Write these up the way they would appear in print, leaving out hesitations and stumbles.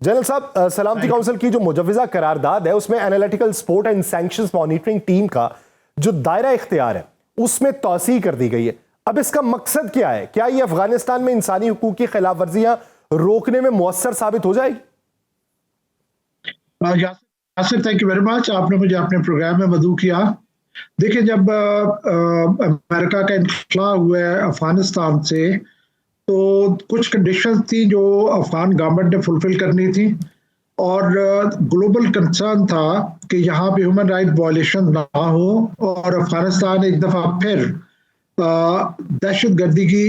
General साहब, सलामती council की जो मुजव्वज़ा करारदाद है उसमें analytical support and sanctions monitoring team का जो दायरा इख्तियार है उसमें तौसीह कर दी गई है। अब इसका मकसद क्या है? क्या ये अफगानिस्तान में इंसानी हुकूक की खिलाफ वर्जियां रोकने में मुअस्सर साबित हो जाएगी? Yasir, thank you very much. आपने मुझे अपने प्रोग्राम में मदऊ किया। देखिए, जब अमेरिका का इनखला हुआ है अफगानिस्तान से, तो कुछ कंडीशंस थी जो अफगान गवर्नमेंट ने फुलफिल करनी थी, और ग्लोबल कंसर्न था कि यहाँ पे ह्यूमन राइट वायलेशन ना हो और अफगानिस्तान एक दफ़ा फिर दहशत गर्दी की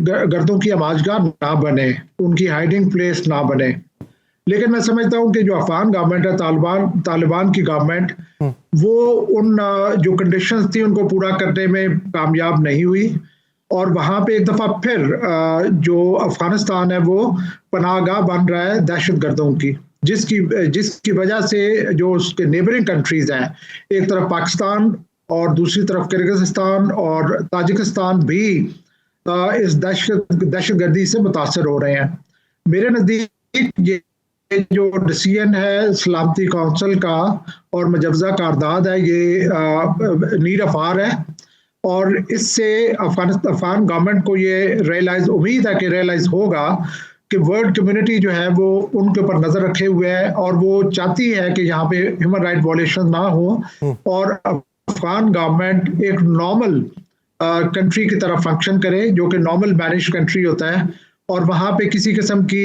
गर्दों की आमाजगाह ना बने, उनकी हाइडिंग प्लेस ना बने। लेकिन मैं समझता हूँ कि जो अफगान गवर्नमेंट है, तालिबान की गवर्नमेंट, वो उन जो कंडीशंस थी उनको पूरा करने में कामयाब नहीं हुई, और वहां पे एक दफा फिर जो अफगानिस्तान है वो पनाहगाह बन रहा है दहशत गर्दों की, जिसकी वजह से जो उसके नेबरिंग कंट्रीज हैं, एक तरफ पाकिस्तान और दूसरी तरफ किर्गिस्तान और ताजिकिस्तान भी इस दहशत गर्दी से मुतासर हो रहे हैं। मेरे नज़दीक ये जो डिसीजन है सलामती काउंसिल का और मुजव्वज़ा करारदाद है, ये नीड अफार है, और इससे अफगान गवर्नमेंट को ये उम्मीद है कि रियलाइज होगा कि वर्ल्ड कम्युनिटी जो है वो उनके ऊपर नजर रखे हुए है, और वो चाहती है कि यहाँ पे ह्यूमन राइट वायलेशन ना हो और अफगान गवर्नमेंट एक नॉर्मल कंट्री की तरह फंक्शन करे, जो कि नॉर्मल मैनेज कंट्री होता है, और वहां पे किसी किस्म की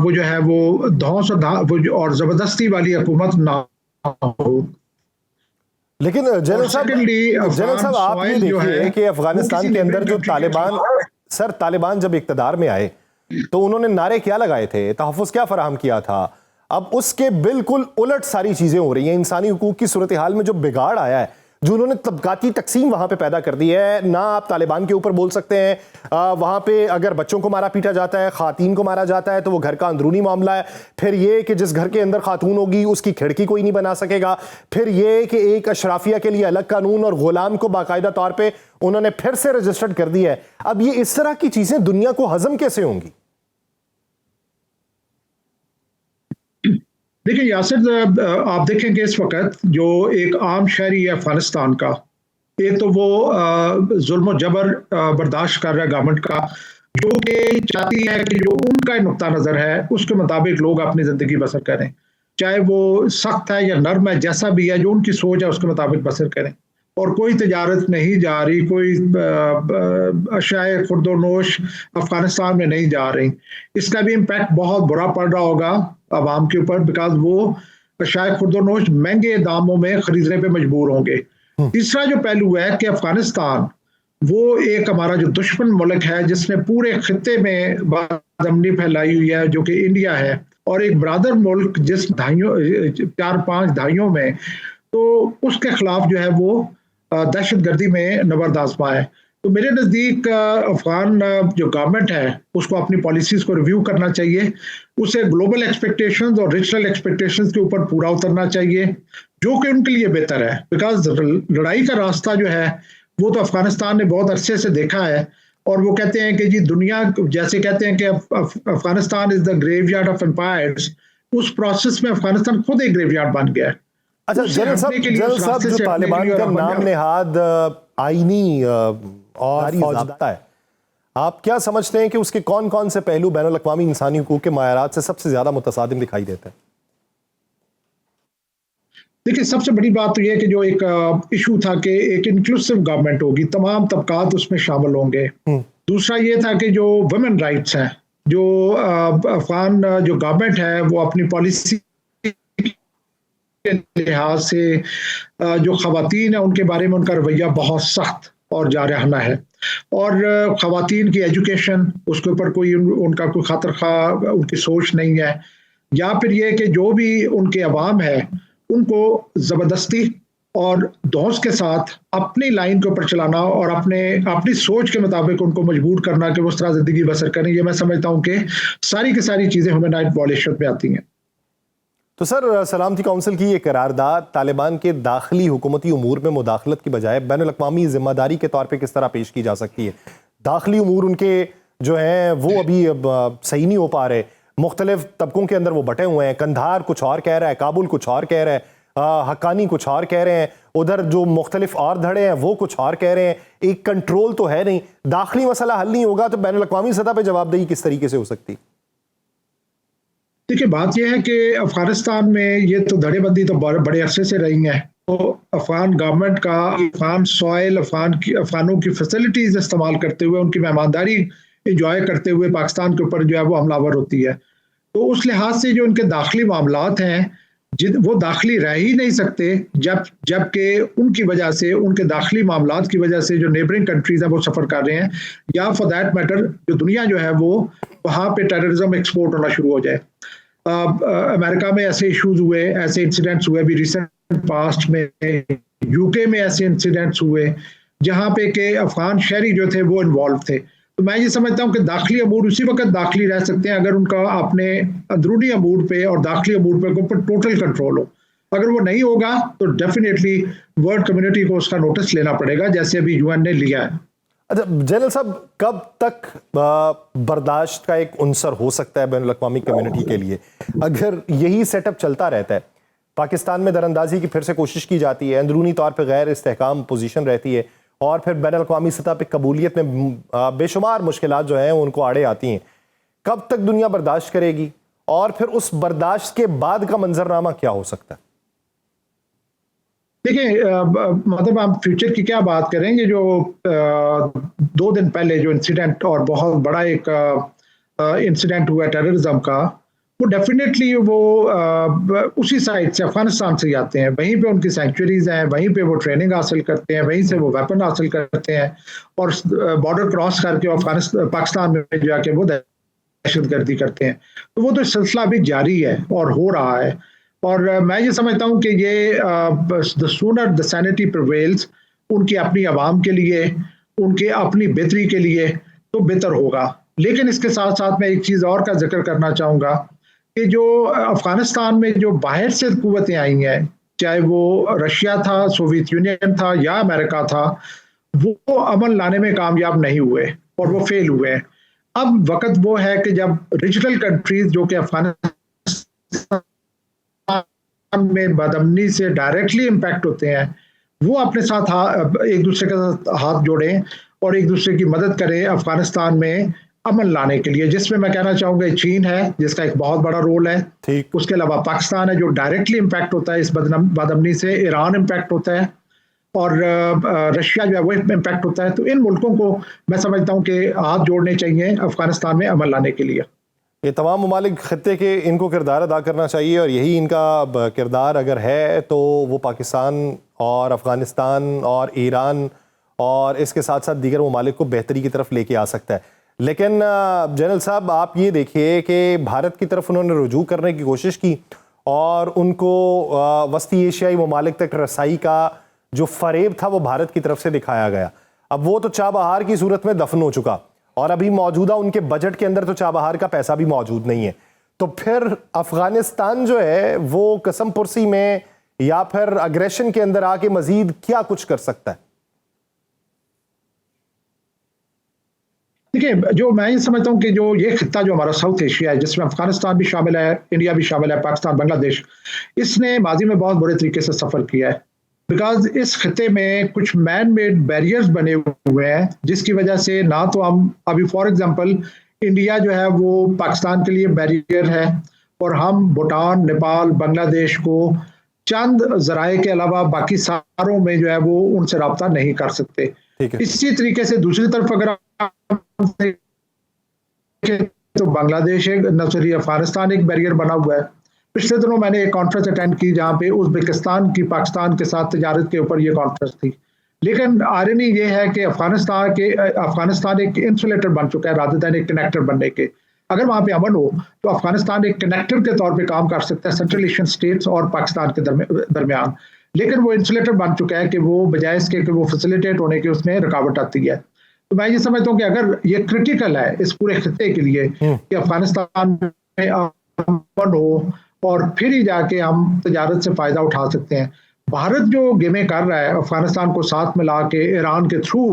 वो जो है वो धौंस और जबरदस्ती वाली हुकूमत ना हो। लेकिन जनरल साहब आप ये देखिए कि अफगानिस्तान के अंदर जो तालिबान जब इक्तदार में आए तो उन्होंने नारे क्या लगाए थे, तहफ़्फ़ुज़ क्या फराहम किया था। अब उसके बिल्कुल उलट सारी चीजें हो रही हैं। इंसानी हुकूक की सूरत हाल में जो बिगाड़ आया है, जो उन्होंने तबकाती तकसीम वहां पे पैदा कर दी है, ना आप तालिबान के ऊपर बोल सकते हैं। वहां पे अगर बच्चों को मारा पीटा जाता है, खातीन को मारा जाता है, तो वो घर का अंदरूनी मामला है। फिर ये कि जिस घर के अंदर खातून होगी उसकी खिड़की कोई नहीं बना सकेगा। फिर ये कि एक अशराफिया के लिए अलग कानून और गुलाम को बाकायदा तौर पर उन्होंने फिर से रजिस्टर्ड कर दिया है। अब ये इस तरह की चीजें दुनिया को हजम कैसे होंगी? देखिए यासिर, आप देखेंगे इस वक्त जो एक आम शहरी है अफगानिस्तान का, एक तो वो जुल्म जबर बर्दाश्त कर रहा है गवर्नमेंट का, जो कि चाहती है कि जो उनका नुक्ता नजर है उसके मुताबिक लोग अपनी जिंदगी बसर करें, चाहे वो सख्त है या नर्म है, जैसा भी है, जो उनकी सोच है उसके मुताबिक बसर करें, और कोई तजारत नहीं जा रही, कोई अशाए खुर्दोनोश अफगानिस्तान में नहीं जा रही। इसका भी इम्पैक्ट बहुत बुरा पड़ रहा होगा आवाम के ऊपर, बिकॉज वो अशाए खुर्दोनोश महंगे दामों में खरीदने पे मजबूर होंगे। तीसरा जो पहलू है कि अफगानिस्तान वो एक हमारा जो दुश्मन मुल्क है, जिसने पूरे खित्ते में बदअमनी फैलाई हुई है, जो कि इंडिया है, और एक ब्रादर मुल्क जिस 4-5 दहाइयों में, तो उसके खिलाफ जो है वो दहशतगर्दी में नबर्द आजमा है। तो मेरे नज़दीक अफगान जो गवर्नमेंट है उसको अपनी पॉलिसीज को रिव्यू करना चाहिए, उसे ग्लोबल एक्सपेक्टेशंस और रीजनल एक्सपेक्टेशंस के ऊपर पूरा उतरना चाहिए, जो कि उनके लिए बेहतर है। बिकॉज लड़ाई का रास्ता जो है वो तो अफगानिस्तान ने बहुत अरसे से देखा है, और वो कहते हैं कि जी दुनिया, जैसे कहते हैं कि Afghanistan is the graveyard of empires, उस प्रोसेस में अफगानिस्तान खुद एक ग्रेवयार्ड बन गया है। अच्छा जनरल साहब, जो तालिबान का नाम नेहाद आईनी और फौजदार है, आप क्या समझते हैं कि उसके कौन कौन से पहलू बैनुल अक़वामी इंसानी हुकूक के मायारात से सबसे ज्यादा मुतसादिम दिखाई देते हैं? देखिए, सबसे बड़ी बात तो यह कि जो एक इशू था कि एक इंक्लूसिव गवर्नमेंट होगी, तमाम तबकात उसमें शामिल होंगे। दूसरा ये था कि जो वुमेन राइट्स हैं, जो अफगान जो गवर्नमेंट है वो अपनी पॉलिसी के लिहाज से जो खवातीन है उनके बारे में उनका रवैया बहुत सख्त और जारहाना है, और खवातीन की एजुकेशन उसके ऊपर कोई उनका कोई खातर खा उनकी सोच नहीं है, या फिर ये कि जो भी उनके अवाम है उनको ज़बरदस्ती और धौंस के साथ अपनी लाइन के ऊपर चलाना और अपनी सोच के मुताबिक उनको मजबूर करना कि वो उस तरह जिंदगी बसर करें। ये मैं समझता हूँ कि सारी की सारी चीज़ें ह्यूमन राइट वायलेशन पे आती हैं। तो सर, सलामती काउंसिल की ये करारदाद तालिबान के दाखिली हुकूमती उमूर में मुदाखलत की बजाय बैनुल अक़वामी जिम्मेदारी के तौर पे किस तरह पेश की जा सकती है? दाखिली उमूर उनके जो हैं वो अभी सही नहीं हो पा रहे, मुख्तलिफ तबकों के अंदर वो बटे हुए हैं। कंधार कुछ और कह रहा है, काबुल कुछ और कह रहा है, हक्कानी कुछ और कह रहे हैं, उधर जो मुख्तलिफ और धड़े हैं वो कुछ और कह रहे हैं। एक कंट्रोल तो है नहीं, दाखिली मसला हल नहीं होगा तो बैनुल अक़वामी सतह पे जवाबदेही किस तरीके से हो सकती? देखिए, बात यह है कि अफगानिस्तान में ये तो धड़ेबंदी तो बड़े अरसे से रही है। तो अफगान गवर्नमेंट का अफगान सॉइल, अफगानों की फैसिलिटीज इस्तेमाल करते हुए, उनकी मेहमानदारी इंजॉय करते हुए पाकिस्तान के ऊपर जो है वो हमलावर होती है। तो उस लिहाज से जो उनके दाखिली मामलात हैं, वो दाखिली रह ही नहीं सकते जबकि उनकी वजह से, उनके दाखिली मामलात की वजह से जो नेबरिंग कंट्रीज हैं वो सफ़र कर रहे हैं, या फॉर दैट मैटर जो दुनिया जो है वो वहाँ पे टेररिज्म एक्सपोर्ट होना शुरू हो जाए। अमेरिका में ऐसे इश्यूज हुए, ऐसे इंसिडेंट्स हुए अभी रिसेंट पास्ट में, यूके में ऐसे इंसिडेंट्स हुए जहाँ पे के अफगान शहरी जो थे वो इन्वॉल्व थे। तो मैं ये समझता हूँ कि दाखिली अमूर उसी वक्त दाखिली रह सकते हैं अगर उनका अपने अंदरूनी अमूर पे और दाखिली अमूर पे ऊपर टोटल कंट्रोल हो। अगर वो नहीं होगा तो डेफिनेटली वर्ल्ड कम्युनिटी को उसका नोटिस लेना पड़ेगा, जैसे अभी यूएन ने लिया है। अच्छा जनरल साहब, कब तक बर्दाश्त का एक उनसर हो सकता है बैनुल अक़वामी कम्युनिटी के लिए अगर यही सेटअप चलता रहता है? पाकिस्तान में दरअंदाजी की फिर से कोशिश की जाती है, अंदरूनी तौर पे गैर इस्तेहकाम पोजीशन रहती है और फिर बैनुल अक़वामी सतह पे कबूलियत में बेशुमार मुश्किलात जो हैं उनको आड़े आती हैं। कब तक दुनिया बर्दाश्त करेगी और फिर उस बर्दाश्त के बाद का मंजरनामा क्या हो सकता है? देखिए, मतलब हम फ्यूचर की क्या बात करें, ये जो 2 दिन पहले जो इंसिडेंट और बहुत बड़ा एक इंसिडेंट हुआ टेररिज्म का, वो डेफिनेटली वो उसी साइड से, अफगानिस्तान से ही आते हैं। वहीं पे उनकी सेंचुरीज हैं, वहीं पे वो ट्रेनिंग हासिल करते हैं, वहीं से वो वेपन हासिल करते हैं और बॉर्डर क्रॉस करके पाकिस्तान में जाके वो दहशतगर्दी करते हैं। तो वो तो सिलसिला अभी जारी है और हो रहा है। और मैं ये समझता हूँ कि ये the sooner the sanity prevails, उनकी अपनी आवाम के लिए, उनके अपनी बेहतरी के लिए तो बेहतर होगा। लेकिन इसके साथ साथ मैं एक चीज़ और का जिक्र करना चाहूँगा कि जो अफगानिस्तान में जो बाहर से कुव्वतें आई हैं, चाहे वो रशिया था, सोवियत यूनियन था या अमेरिका था, वो अमन लाने में कामयाब नहीं हुए और वो फेल हुए हैं। अब वक्त वो है कि जब रीजनल कंट्रीज जो कि अफगानिस्तान में बदअमनी से डायरेक्टली इम्पैक्ट होते हैं, वो अपने साथ एक दूसरे के साथ हाथ जोड़ें और एक दूसरे की मदद करें अफगानिस्तान में अमन लाने के लिए, जिसमें मैं कहना चाहूंगा चीन है जिसका एक बहुत बड़ा रोल है। ठीक, उसके अलावा पाकिस्तान है जो डायरेक्टली इम्पैक्ट होता है इस बदअमनी से, ईरान इम्पैक्ट होता है और रशिया जो है वो इम्पैक्ट होता है। तो इन मुल्कों को मैं समझता हूँ कि हाथ जोड़ने चाहिए अफगानिस्तान में अमन लाने के लिए। ये तमाम ममालिक खत्ते के इनको किरदार अदा करना चाहिए और यही इनका किरदार अगर है तो वो पाकिस्तान और अफ़गानिस्तान और ईरान और इसके साथ साथ दीगर ममालिक को बेहतरी की तरफ लेके आ सकता है। लेकिन जनरल साहब, आप ये देखिए कि भारत की तरफ उन्होंने रुजू करने की कोशिश की और उनको वस्ती एशियाई ममालिक तक रसाई का जो फरेब था वो भारत की तरफ से दिखाया गया। अब वो तो चाबहार की सूरत में दफन हो चुका और अभी मौजूदा उनके बजट के अंदर तो चाबहार का पैसा भी मौजूद नहीं है। तो फिर अफगानिस्तान जो है वो कसम पुरसी में या फिर अग्रेशन के अंदर आके मजीद क्या कुछ कर सकता है? देखिए, जो मैं ये समझता हूँ कि जो ये खित्ता जो हमारा साउथ एशिया है, जिसमें अफगानिस्तान भी शामिल है, इंडिया भी शामिल है, पाकिस्तान, बांग्लादेश, इसने माजी में बहुत बुरे तरीके से सफर किया है। बिकॉज इस खिते में कुछ मैन मेड बैरियर्स बने हुए हैं जिसकी वजह से ना तो हम अभी फॉर एग्जांपल इंडिया जो है वो पाकिस्तान के लिए बैरियर है और हम भूटान, नेपाल, बांग्लादेश को चंद जराए के अलावा बाकी सारों में जो है वो उनसे रब्ता नहीं कर सकते। इसी तरीके से दूसरी तरफ अगर तो बांग्लादेश एक नजरी अफगानिस्तान एक बैरियर बना हुआ है। पिछले दिनों मैंने एक कॉन्फ्रेंस अटेंड की जहाँ पे उज़्बेकिस्तान की पाकिस्तान के साथ तजारत के ऊपर ये कॉन्फ्रेंस थी। लेकिन आयरनी ये है कि अफगानिस्तान एक इंसुलेटर बन चुका है रादर दैन एक कनेक्टर बनने के। अगर वहाँ पे अमन हो तो अफगानिस्तान एक कनेक्टर के तौर पे काम कर सकता है सेंट्रल एशियन स्टेट्स और पाकिस्तान के दरमियान। लेकिन वो इंसुलेटर बन चुका है कि वो बजाय इसके कि वो फैसिलिटेट होने की उसमें रुकावट आती है। तो मैं ये समझता हूँ कि अगर ये क्रिटिकल है इस पूरे खिते के लिए कि अफगानिस्तान में अमन हो और फिर ही जाके हम तजारत से फायदा उठा सकते हैं। भारत जो गेमें कर रहा है अफगानिस्तान को साथ मिला के ईरान के थ्रू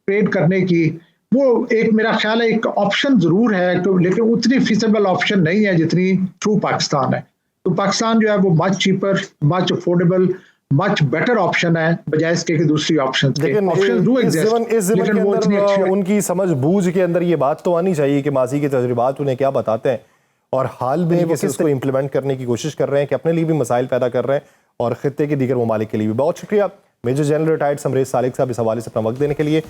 ट्रेड करने की, वो एक मेरा ख्याल है एक ऑप्शन जरूर है तो, लेकिन उतनी फीसेबल ऑप्शन नहीं है जितनी थ्रू पाकिस्तान है। तो पाकिस्तान जो है वो much cheaper, much affordable, much better option है बजाय इसके कि दूसरी ऑप्शन के। लेकिन ऑप्शन डू इस एग्जिस्ट, ज़मन लेकिन के वो इतनी अच्छी अंदर उनकी समझ बूझ के अंदर ये बात तो आनी चाहिए कि माजी के तजुर्बात उन्हें क्या बताते हैं और हाल में वो किस को इम्प्लीमेंट करने की कोशिश कर रहे हैं कि अपने लिए भी मसाइल पैदा कर रहे हैं और खित्ते के दीगर ममालिक के लिए भी। बहुत शुक्रिया मेजर जनरल रिटायर्ड समरेज सालिक साहब इस हवाले से अपना वक्त देने के लिए।